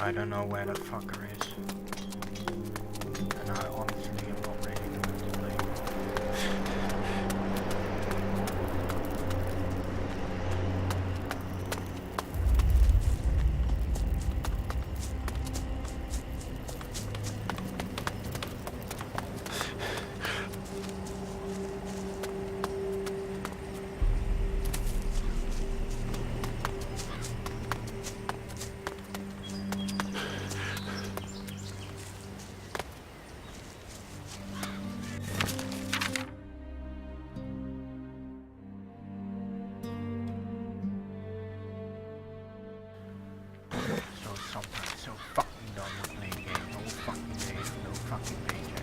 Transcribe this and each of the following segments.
I don't know where that fucker is. And I honestly am not ready to play. Sometimes so fucking done with playing games. No fucking day, no fucking paycheck.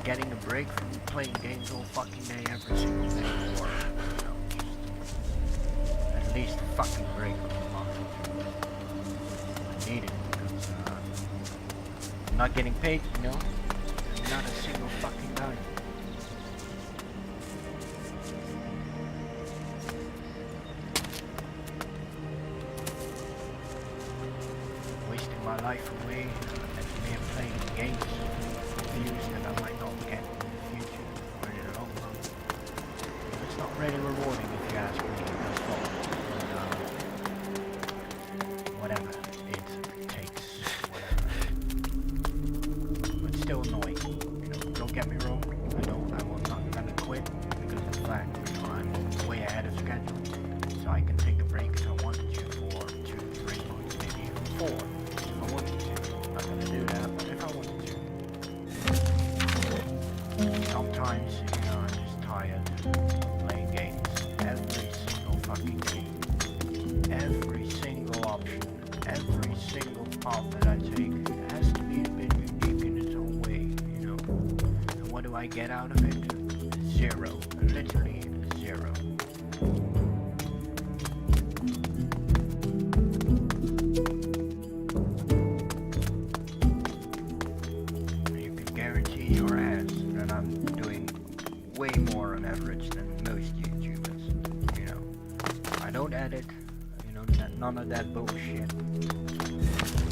Getting a break from playing games all fucking day every single day, or at least a fucking break of a month or two. I need it because I'm not getting paid, not a single fucking dime. Wasting my life away and me playing games. Views that I might not get in the future or in the long run. It's not really rewarding if you ask me. That's all. Whatever it takes, whatever. But still annoying. Don't get me wrong. I'm not gonna quit because of the fact I'm way ahead of schedule. So I can take a break if I wanted to for 2-3 months, maybe even 4 if I wanted to. I'm not gonna do that, but if I wanted to. Sometimes, I'm just tired of playing games. Every single fucking game. Every single option. Every single path that I take has to be a bit unique in its own way, And what do I get out of it? Zero. Literally zero. You can guarantee your ass that I'm doing way more on average than most YouTubers, I don't edit, none of that bullshit,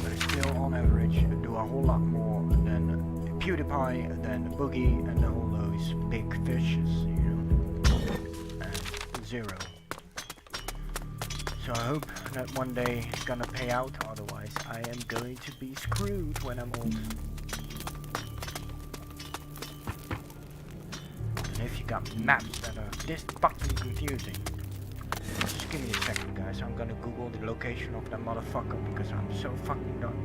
but still on average I do a whole lot more than PewDiePie, than Boogie, and all those big fishes, and zero. So I hope that one day it's gonna pay out, otherwise I am going to be screwed when I'm old. And if you got maps that are this fucking confusing, just give me a second, guys. I'm gonna Google the location of that motherfucker because I'm so fucking done.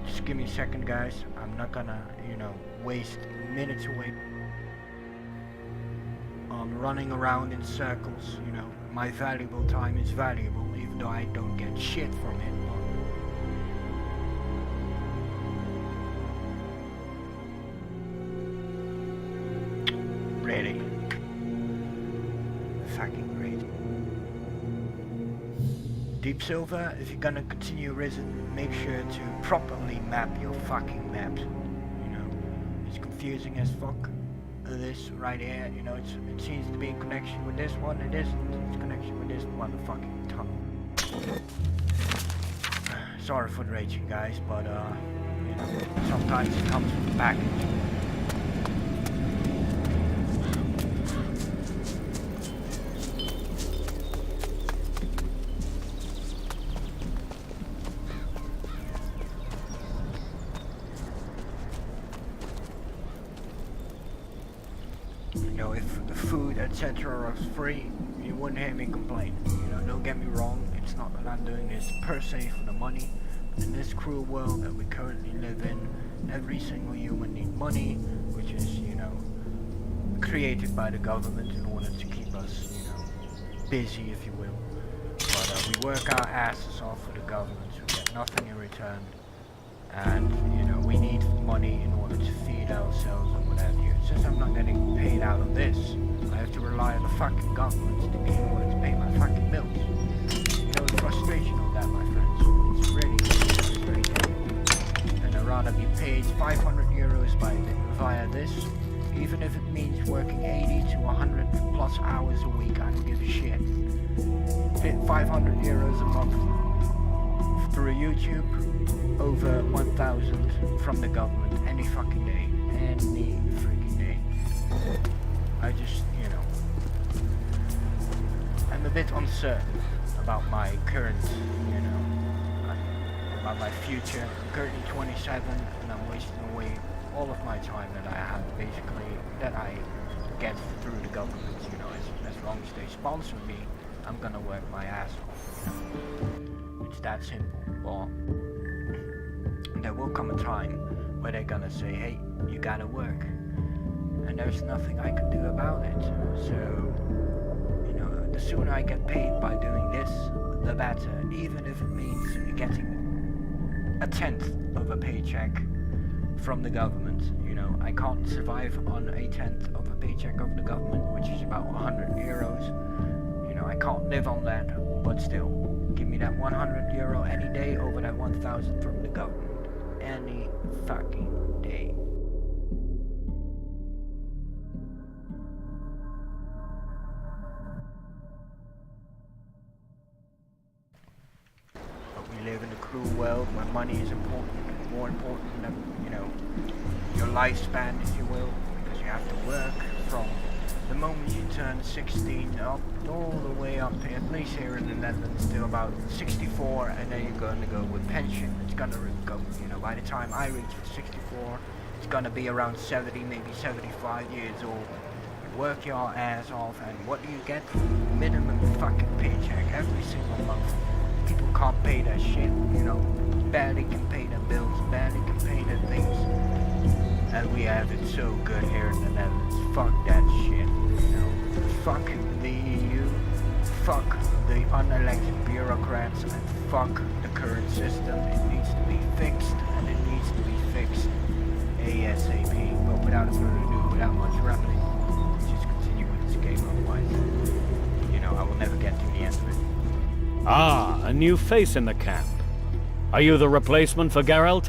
Just give me a second, guys. I'm not gonna, waste minutes away on running around in circles, My valuable time is valuable, even though I don't get shit from it. Really? Fucking great. Deepsilver, if you're gonna continue Risen, make sure to properly map your fucking maps. You know, it's confusing as fuck. This right here, you know, it seems to be in connection with this one. It isn't. It's connection with this motherfucking tunnel. Sorry for the raging, guys, but you know, sometimes it comes with a package. You know, if the food, etc. was free, you wouldn't hear me complain. You know, don't get me wrong, it's not that I'm doing this per se for the money. In this cruel world that we currently live in, every single human needs money, which is, you know, created by the government in order to keep us, you know, busy, if you will. But we work our asses off for the government, so we get nothing in return. And, you know, we need money in order to feed ourselves and what have you. Since I'm not getting paid out of this, I have to rely on the fucking government in order to pay my fucking bills. You know the frustration of that, my friends. It's really frustrating. And I'd rather be paid 500 euros via this, even if it means working 80 to 100 plus hours a week. I don't give a shit. 500 euros a month through YouTube, over 1,000 from the government any fucking day. Any freaking day. I just, you know, I'm a bit uncertain about my current, you know, about my future. I'm currently 27 and I'm wasting away all of my time that I have, basically, that I get through the government, you know. As long as they sponsor me, I'm gonna work my ass off, you know. It's that simple. But there will come a time where they're gonna say, hey, you gotta work. And there's nothing I can do about it. So, you know, the sooner I get paid by doing this, the better. Even if it means getting 1/10 of a paycheck from the government. You know, I can't survive on 1/10 of a paycheck of the government, which is about 100 euros. You know, I can't live on that, but still, give me that 100 euro any day over that 1,000 from the government. Any fucking day. But we live in a cruel world where money is important, more important than, you know, your lifespan, if you will, because you have to work from the moment you turn 16 up all the way up to, at least here in the Netherlands, to about 64, and then you're going to go with pension. It's going to go, you know, by the time I reach 64, it's going to be around 70, maybe 75 years old. You work your ass off, and what do you get? Minimum fucking paycheck every single month. People can't pay their shit, you know, barely can pay their bills, barely can pay their things. And we have it so good here in the Netherlands. Fuck that shit, you know. Fuck the EU, fuck the unelected bureaucrats, and fuck the current system. It needs to be fixed, and it needs to be fixed ASAP. But without further ado, without much rambling, let's just continue with this game, otherwise, you know, I will never get to the end of it. Ah, a new face in the camp. Are you the replacement for Geralt?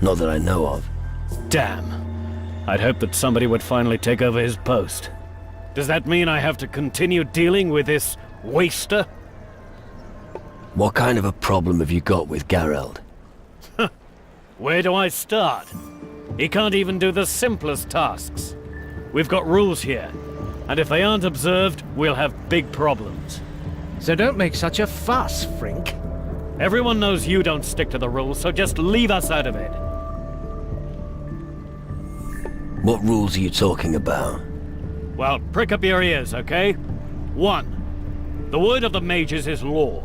Not that I know of. Damn. I'd hoped that somebody would finally take over his post. Does that mean I have to continue dealing with this waster? What kind of a problem have you got with Geralt? Where do I start? He can't even do the simplest tasks. We've got rules here, and if they aren't observed, we'll have big problems. So don't make such a fuss, Frink. Everyone knows you don't stick to the rules, so just leave us out of it. What rules are you talking about? Well, prick up your ears, okay? 1. The word of the mages is law.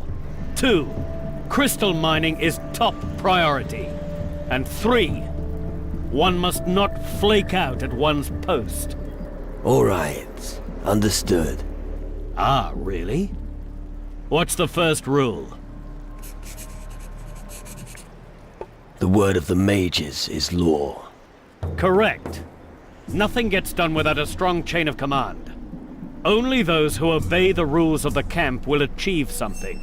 2. Crystal mining is top priority. And 3. One must not flake out at one's post. All right. Understood. Ah, really? What's the first rule? The word of the mages is law. Correct. Nothing gets done without a strong chain of command. Only those who obey the rules of the camp will achieve something.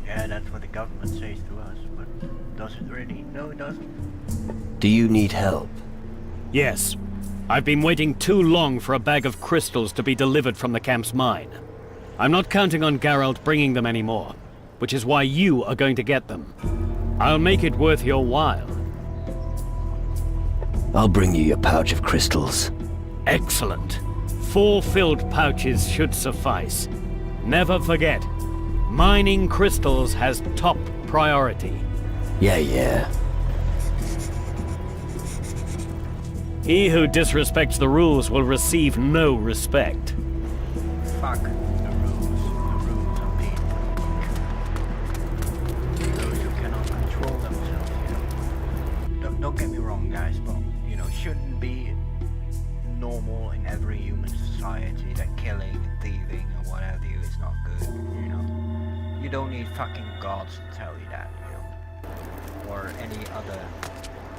Yeah, that's what the government says to us, but does it really? No, it doesn't. Do you need help? Yes. I've been waiting too long for a bag of crystals to be delivered from the camp's mine. I'm not counting on Geralt bringing them anymore, which is why you are going to get them. I'll make it worth your while. I'll bring you your pouch of crystals. Excellent. 4 filled pouches should suffice. Never forget, mining crystals has top priority. Yeah. He who disrespects the rules will receive no respect. Fuck the rules. The rules are being broken. Those who cannot control themselves, Don't get me wrong, guys, but, shouldn't be normal in every human society that killing, thieving, or what have you is not good, You don't need fucking gods to tell you that, Or any other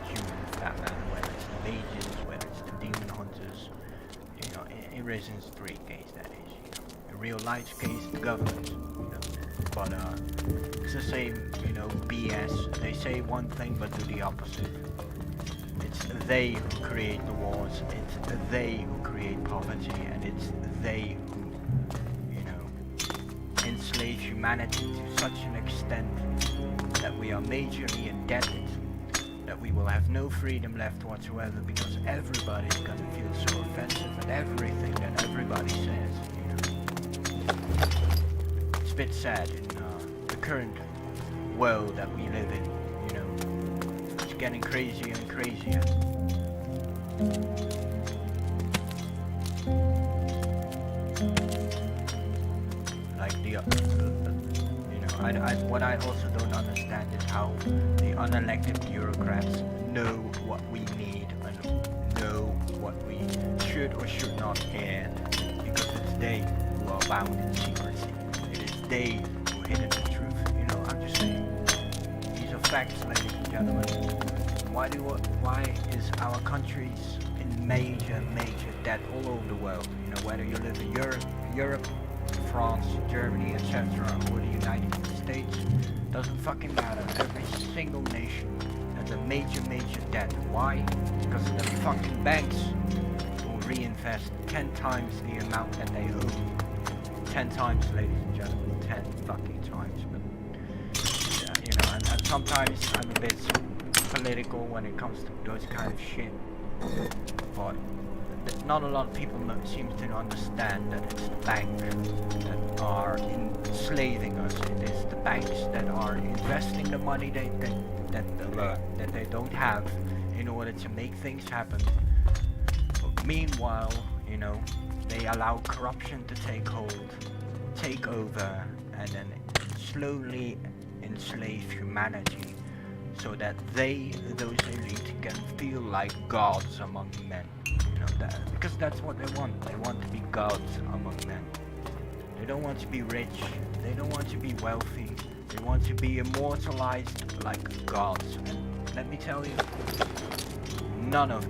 human for that matter, whether it's the mages, whether it's the demon hunters, in Resident 3 case that is, In real life case, the government, But it's the same, BS. They say one thing but do the opposite. It's they who create the wars, it's they who create poverty, and it's they who, enslave humanity to such an extent that we are majorly indebted, that we will have no freedom left whatsoever because everybody's gonna feel so offensive at everything that everybody says, It's a bit sad in the current world that we live in, It's getting crazier and crazier. Like what I also don't understand is how the unelected bureaucrats know what we need and know what we should or should not air, because it's they who are bound in secrecy. It is they who hidden the truth. I'm just saying. These are facts, ladies and gentlemen. Why is our countries in major debt all over the world? Whether you live in Europe, France, Germany, etc., or the United States, doesn't fucking matter. Every single nation has a major debt. Why? Because the fucking banks will reinvest 10 times the amount that they owe. 10 times, ladies and gentlemen, 10 fucking times. But and sometimes I'm a bit political when it comes to those kind of shit, but not a lot of people seem to understand that it's the banks that are enslaving us. It is the banks that are investing the money that they don't have in order to make things happen. But meanwhile, they allow corruption to take hold, take over, and then slowly enslave humanity, so that those elite, can feel like gods among men. Because that's what they want. They want to be gods among men. They don't want to be rich. They don't want to be wealthy. They want to be immortalized like gods. And let me tell you, none of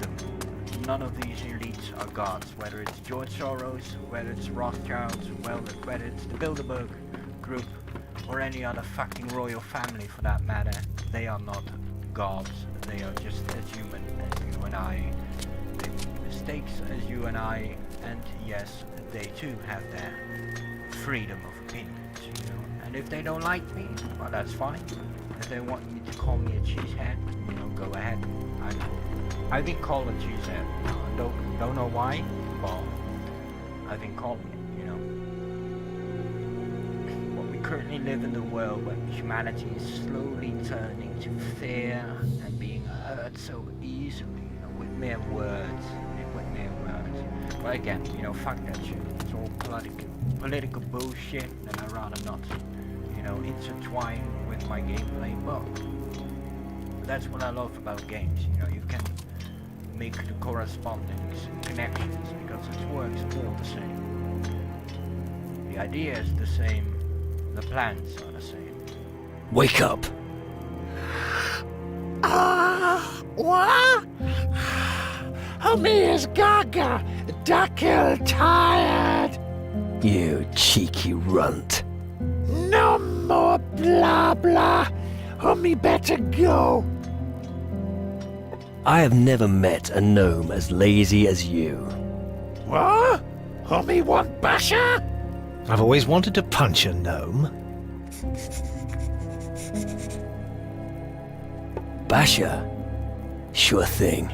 these elites are gods. Whether it's George Soros, whether it's Rothschilds, whether it's the Bilderberg group, or any other fucking royal family for that matter, they are not gods. They are just as human as you and I. They make mistakes as you and I, and yes, they too have their freedom of opinions, And if they don't like me, well, that's fine. If they want me to call me a cheesehead, go ahead. I've been called a cheesehead. Don't know why, but I've been called it, currently live in a world where humanity is slowly turning to fear and being hurt so easily, with mere words. But again, fuck that shit. It's all political bullshit, and I'd rather not, intertwine with my gameplay. But that's what I love about games. You can make the corresponding connections because it works all the same. The idea is the same. The plans are the same. Wake up! What? Oh, me is Gaga, Dackil tired! You cheeky runt. No more blah blah! Hummy better go! I have never met a gnome as lazy as you. What? Hummy want basher? I've always wanted to punch a gnome. Basher? Sure thing.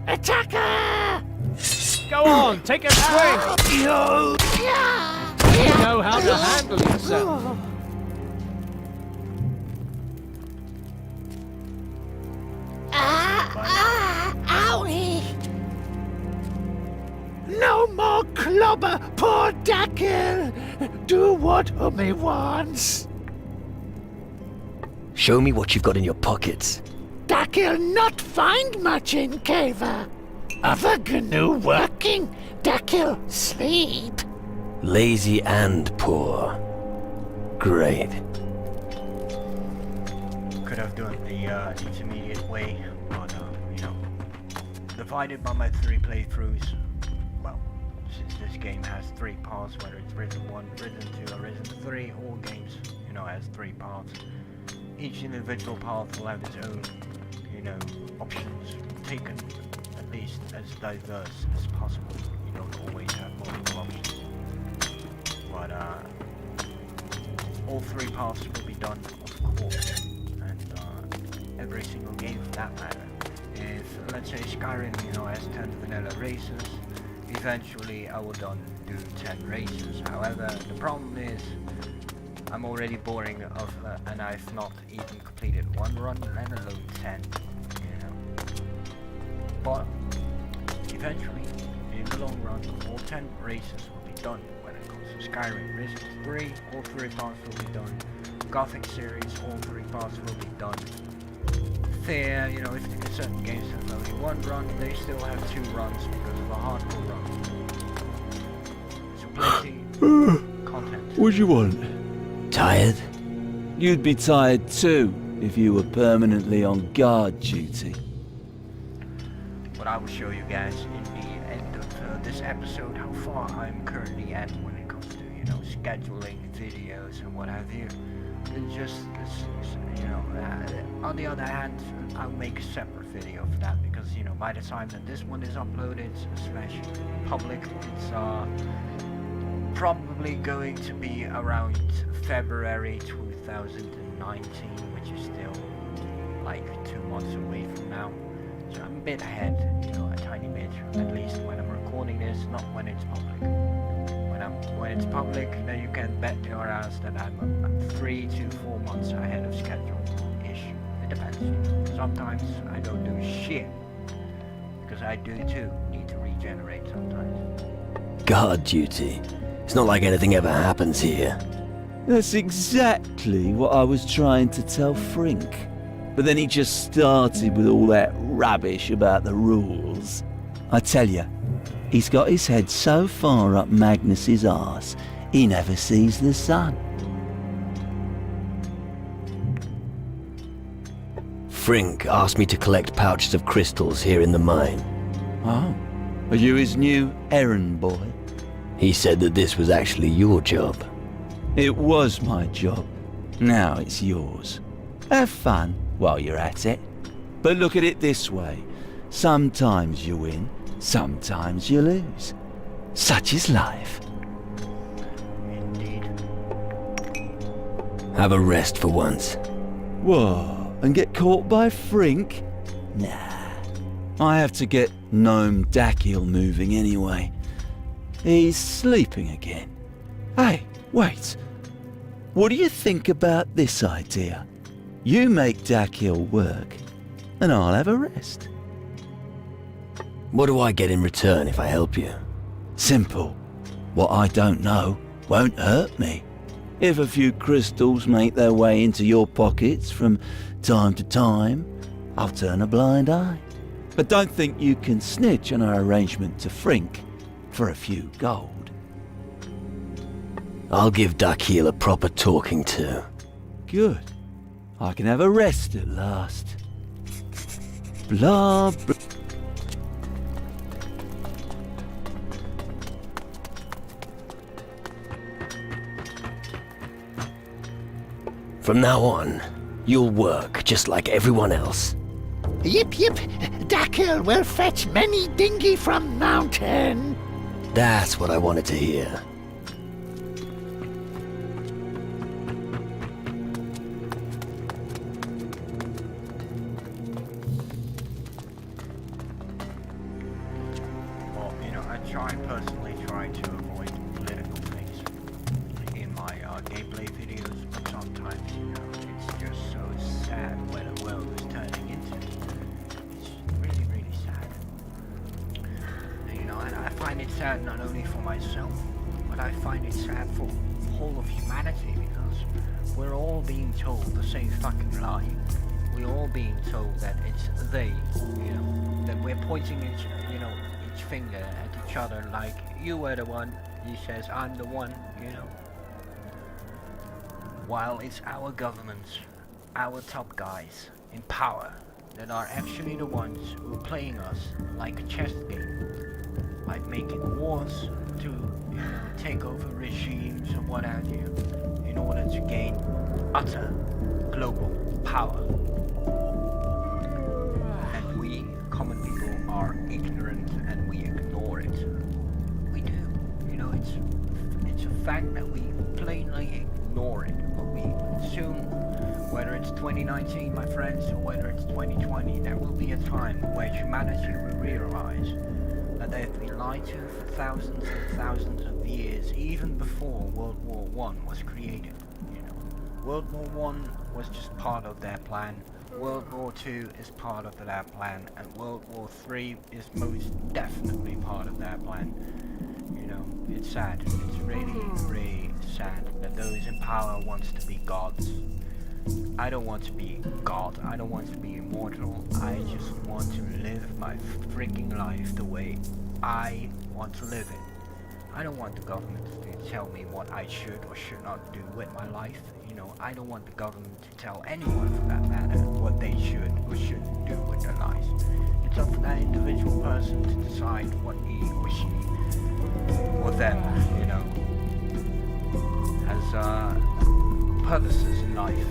Attacker! Go on, take a swing! You know how to handle yourself. Owie! No more clobber, poor Dackil! Do what Hummy wants. Show me what you've got in your pockets. Dackil not find much in caver. Other GNU working, Dackil sleep. Lazy and poor. Great. Could have done the intermediate way, but divided by my 3 playthroughs. Well, since this game has 3 parts, whether it's Risen 1, Risen 2, or Risen 3, all games, has 3 parts. Each individual path will have its own, options taken, at least as diverse as possible. You don't always have multiple options. But all 3 paths will be done, of course, and every single game for that matter. If, let's say, Skyrim, has 10 vanilla races, eventually I will do 10 races. However, the problem is, I'm already boring and I've not even completed 1 run, let alone 10, But, eventually, in the long run, all 10 races will be done. When it comes to Skyrim, Risen 3, all 3 parts will be done. Gothic series, all 3 parts will be done. Fair, if certain games have only 1 run, they still have 2 runs because of a hardcore run. So plenty content. What do you want? Tired? You'd be tired too if you were permanently on guard duty. But I will show you guys in the end of this episode how far I'm currently at when it comes to, scheduling videos and what have you. It's just, on the other hand, I'll make a separate video for that because, by the time that this one is uploaded / public, it's probably going to be around February 2019, which is still like 2 months away from now. So I'm a bit ahead, a tiny bit, at least when I'm recording this, not when it's public. When it's public, then you can bet your ass that I'm 3 to 4 months ahead of schedule-ish. It depends. Sometimes I don't do shit, because I do too need to regenerate sometimes. Guard duty? It's not like anything ever happens here. That's exactly what I was trying to tell Frink. But then he just started with all that rubbish about the rules. I tell you, he's got his head so far up Magnus's arse, he never sees the sun. Frink asked me to collect pouches of crystals here in the mine. Oh, are you his new errand boy? He said that this was actually your job. It was my job. Now it's yours. Have fun while you're at it. But look at it this way. Sometimes you win, sometimes you lose. Such is life. Indeed. Have a rest for once. Whoa, and get caught by Frink? Nah. I have to get Gnome Dackil moving anyway. He's sleeping again. Hey, wait. What do you think about this idea? You make Dackil work, and I'll have a rest. What do I get in return if I help you? Simple. What I don't know won't hurt me. If a few crystals make their way into your pockets from time to time, I'll turn a blind eye. But don't think you can snitch on our arrangement to Frink for a few gold. I'll give Dackil a proper talking to. Good. I can have a rest at last. Blah, blah. From now on, you'll work just like everyone else. Yip yip, Dakil will fetch many dinghy from mountain. That's what I wanted to hear. Well, I personally try to avoid political things in my gameplay videos, but sometimes, it's just so sad where the world is turning into. It's really, really sad. And, I find it sad not only for myself, but I find it sad for the whole of humanity, because we're all being told the same fucking lie. We're all being told that it's they, that we're pointing each finger at each other like, you were the one, he says, I'm the one, While it's our governments, our top guys in power, that are actually the ones who are playing us like a chess game. Like making wars to, take over regimes or what have you, in order to gain utter global power. And we, common people, are ignorant and we ignore it. We do. It's a fact that we plainly ignore it. But we soon, whether it's 2019, my friends, or whether it's 2020, there will be a time where humanity will realize that they've been lied to for thousands and thousands of years, even before World War I was created. World War I was just part of their plan. World War II is part of their plan, and World War III is most definitely part of their plan. It's sad. It's really, really sad that those in power wants to be gods. I don't want to be God. I don't want to be immortal. I just want to live my freaking life the way I want to live it. I don't want the government to tell me what I should or should not do with my life. I don't want the government to tell anyone, for that matter, what they should or shouldn't do with their lives. It's up for that individual person to decide what he or she or them, has purposes in life.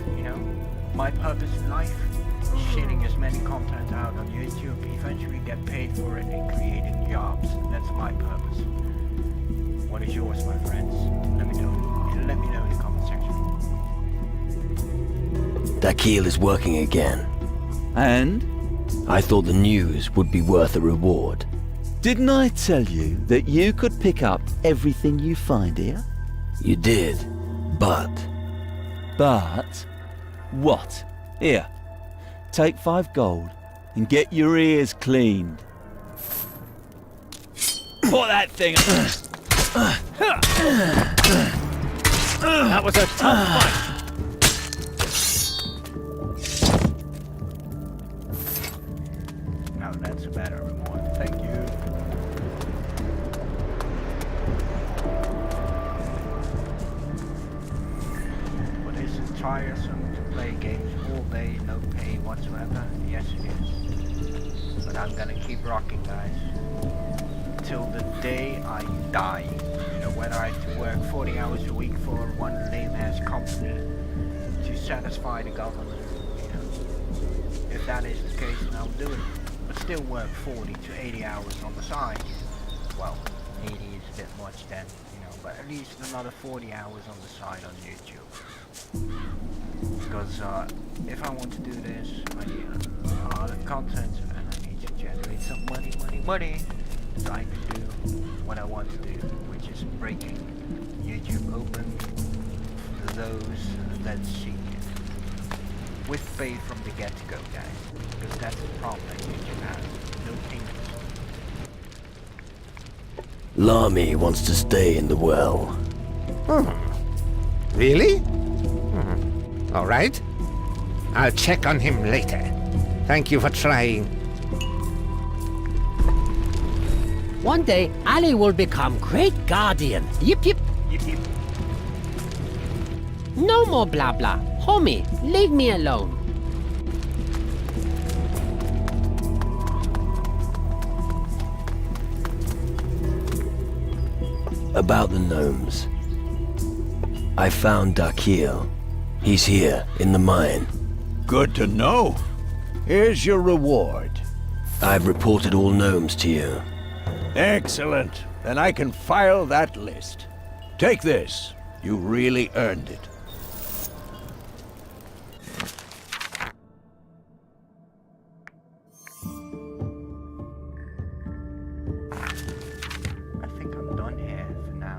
My purpose in life is shitting as many content out on YouTube, eventually get paid for it and creating jobs. That's my purpose. What is yours, my friends? Let me know. Let me know in the comment section. That keel is working again. And? I thought the news would be worth a reward. Didn't I tell you that you could pick up everything you find here? You did, but... But? What? Here. Take 5 gold and get your ears cleaned. Put that thing... That was a tough fight. Now that's a better reward. Thank you. But is it tiresome to play games all day, no pay whatsoever? Yes it is. But I'm gonna keep rocking, guys. Till the day I die. Whether I have to work 40 hours a week for one lame-ass company to satisfy the government. If that is the case, then I'll do it. But still work 40 to 80 hours on the side. Well, 80 is a bit much then, but at least another 40 hours on the side on YouTube. Because if I want to do this, I need a lot of content and I need to generate some money. So I can do what I want to do, which is breaking YouTube open for those that seek it. With pay from the get-go, guys. Because that's the problem that YouTube has. No payments. Lamy wants to stay in the well. Really? All right. I'll check on him later. Thank you for trying. One day, Ali will become great guardian. Yip yip. Yip yip. No more blah blah. Homie, leave me alone. About the gnomes. I found Dakil. He's here, in the mine. Good to know. Here's your reward. I've reported all gnomes to you. Excellent. Then I can file that list. Take this. You really earned it. I think I'm done here for now.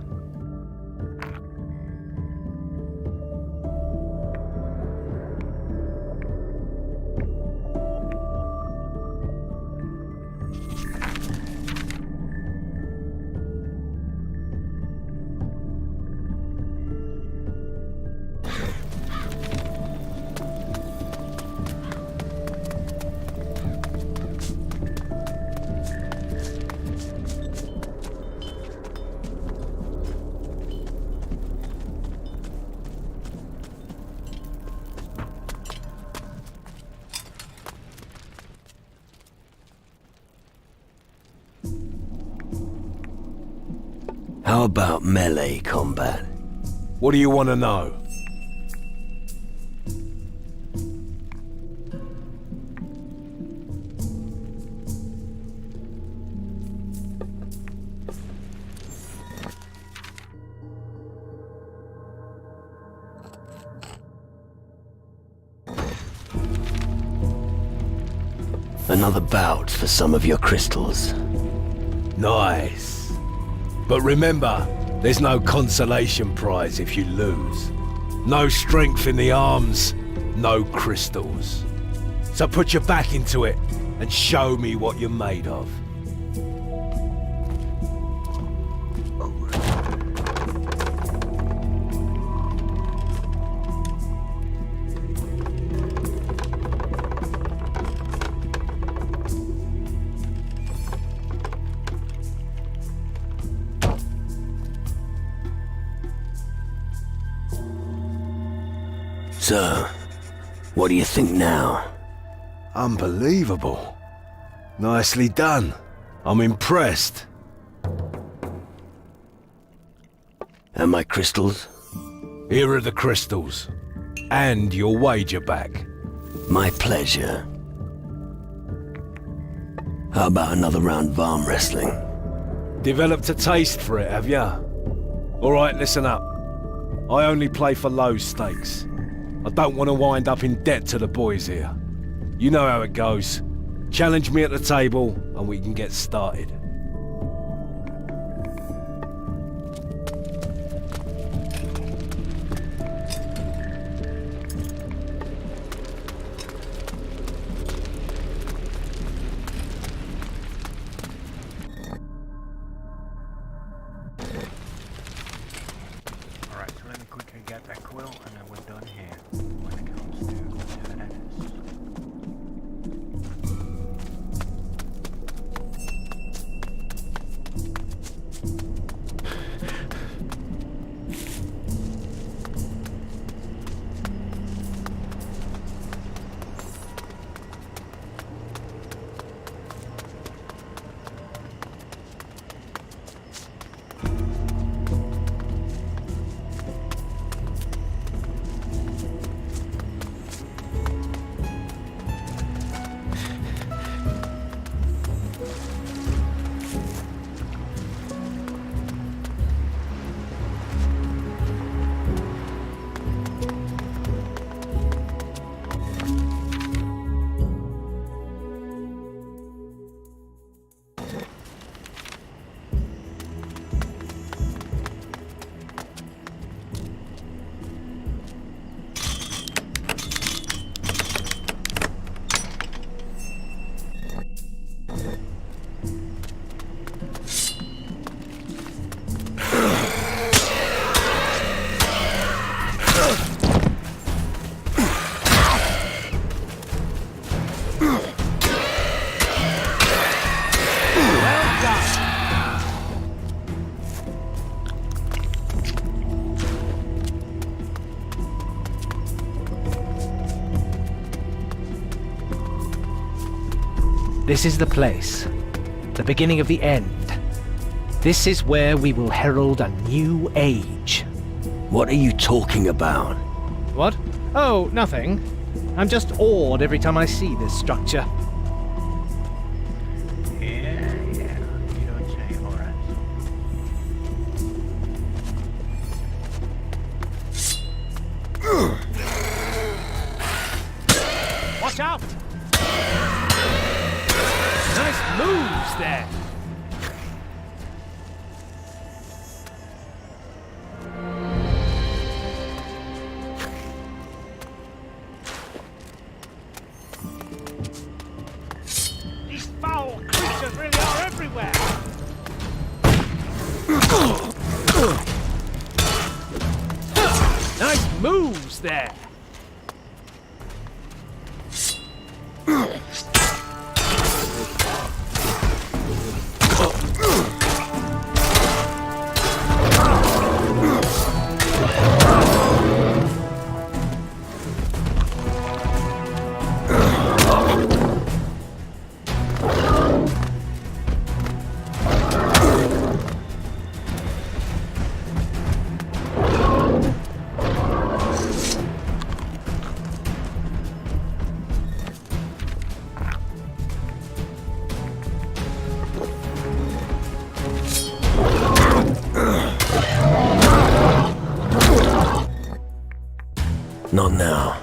How about melee combat? What do you want to know? Another bout for some of your crystals. Nice. But remember, there's no consolation prize if you lose. No strength in the arms, no crystals. So put your back into it and show me what you're made of. So, what do you think now? Unbelievable. Nicely done. I'm impressed. And my crystals? Here are the crystals. And your wager back. My pleasure. How about another round of arm wrestling? Developed a taste for it, have ya? Alright, listen up. I only play for low stakes. I don't want to wind up in debt to the boys here. You know how it goes. Challenge me at the table and we can get started. Alright, so let me quickly get that quill and then we're done here when it comes to Taranis. This is the place, the beginning of the end. This is where we will herald a new age. What are you talking about? What? Oh, nothing. I'm just awed every time I see this structure. Yeah, you don't say, Horace. Watch out! Nice moves there! These foul creatures really are everywhere! Nice moves there! Not now.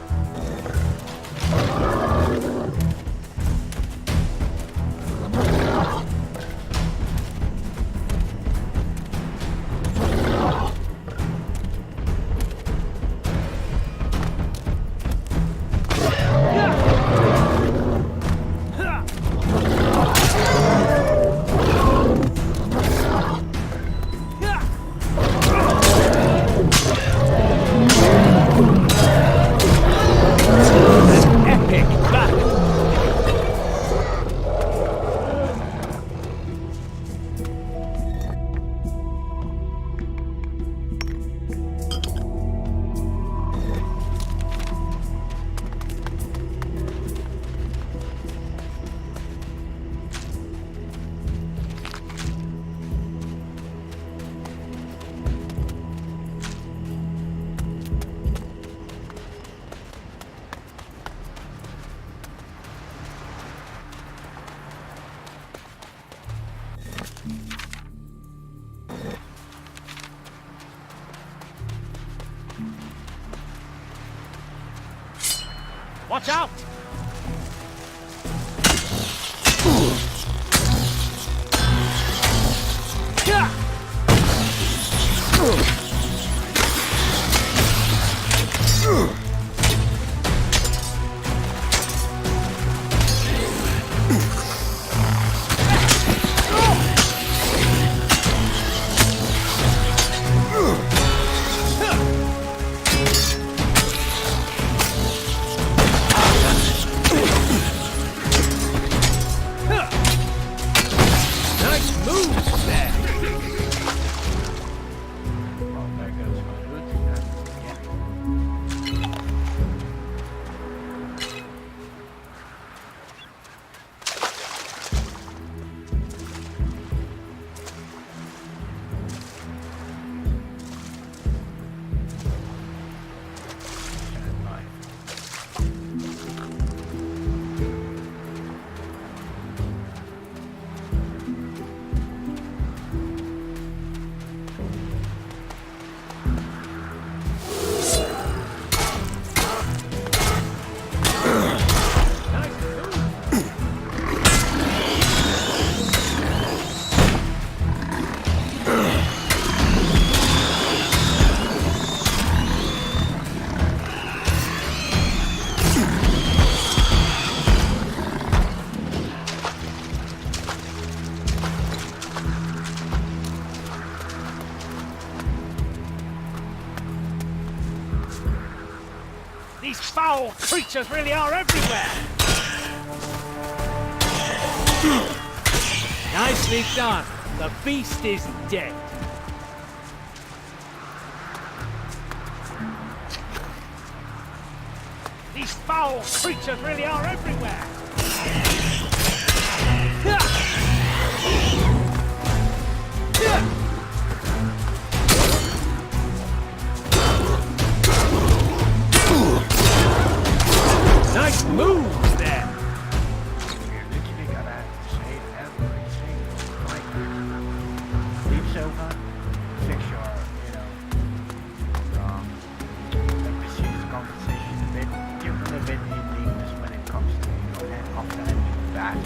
Watch out! These foul creatures really are everywhere! Nicely done. The beast is dead. These foul creatures really are everywhere! moves there. You're literally gonna save every single fighter. Deepsilver, fix your, NPC's conversation a bit, give them a bit uniqueness when it comes to, and after ending that,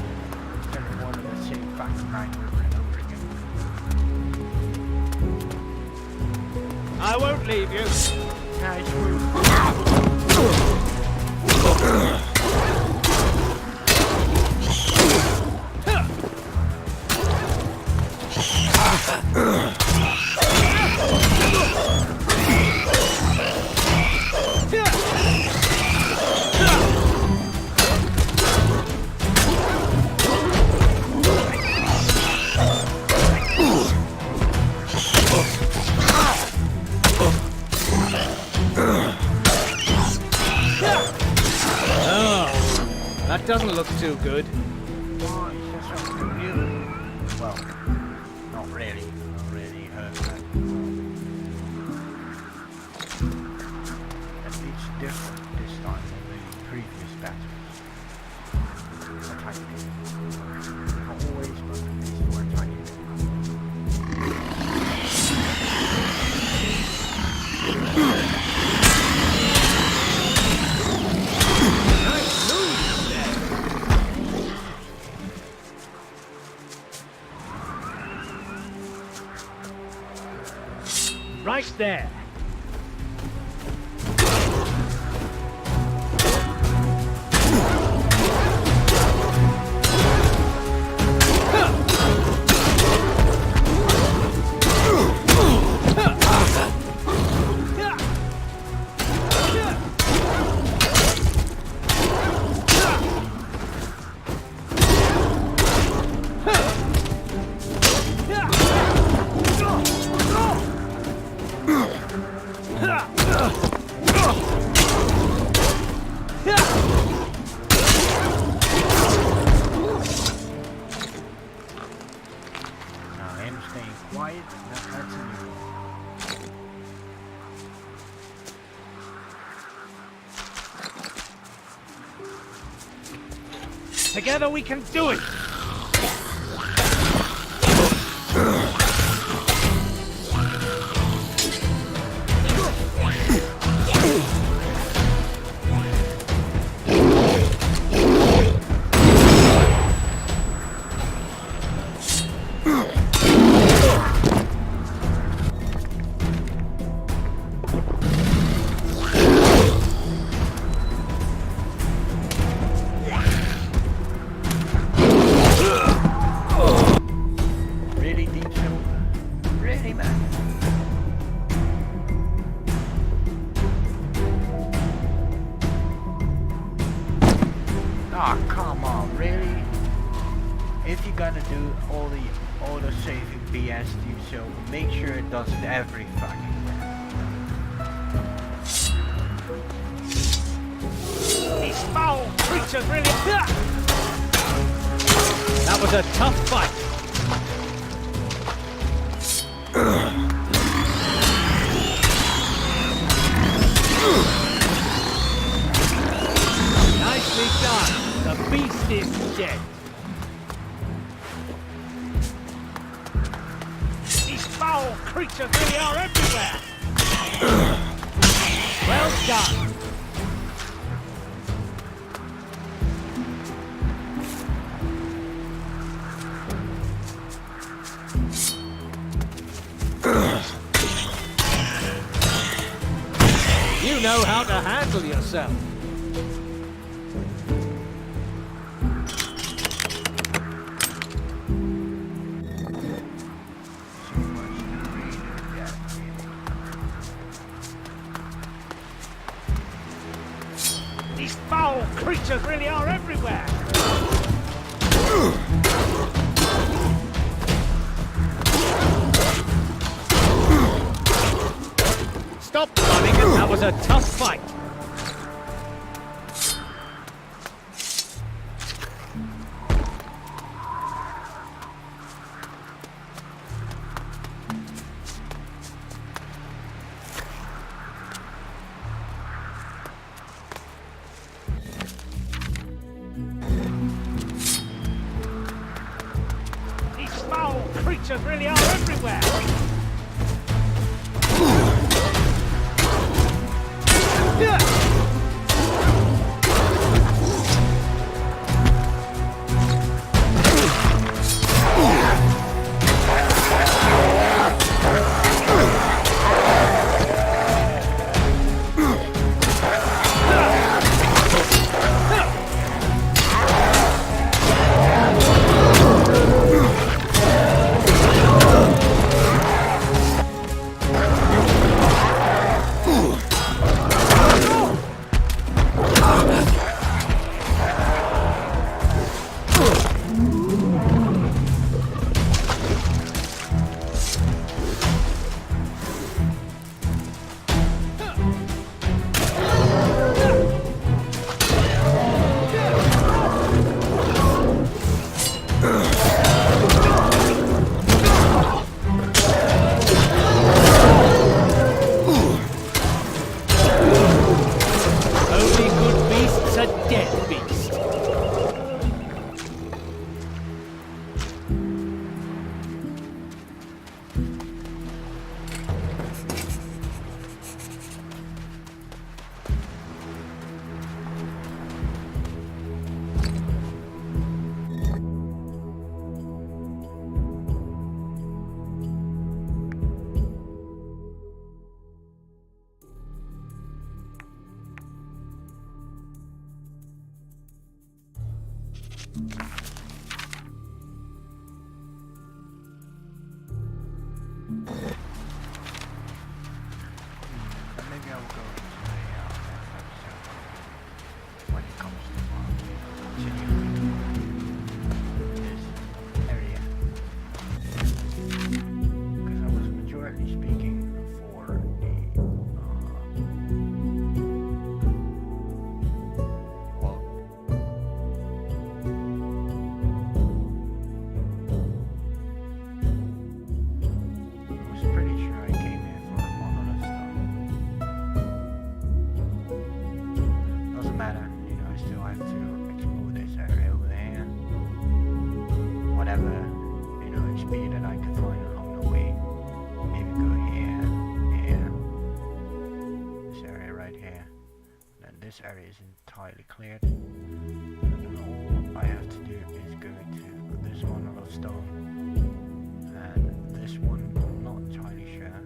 instead of one of the same fucking line over and over again. I won't leave you. Nice move. That doesn't look too good. Oh, it's just up to you. Well, not really. Not really hurt that. At least different this time than the previous battles. A tiny bit. Not always, but at least for a tiny bit. Right there. Together we can do it! If you're gonna do all the auto-saving BS Deepsilver, make sure it does it every fucking time. These foul creatures really... That was a tough fight. Nicely done. The beast is dead. These foul creatures really are everywhere. Well done. You know how to handle yourself. These foul creatures really are everywhere. Stop running, and that was a tough fight. creatures really are everywhere! Maybe I'll go into the next episode when it comes to continuing this area. Because I was majority speaking for the I was pretty sure I came here for a monolith stuff. Doesn't matter, you know, I still have to explore this area over there. Whatever, you know, XP that I could find along the way. Maybe go here, here. This area right here. Then this area is entirely cleared. And then all I have to do is go to this monolith stone. And this one, I'm not entirely sure.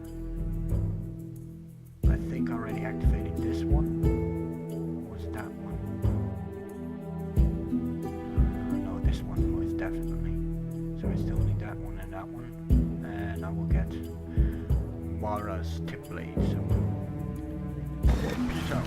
I think I already activated this one. Or was that one? No, this one was definitely. So I still need that one and that one. And I will get Mara's tip blade soon. So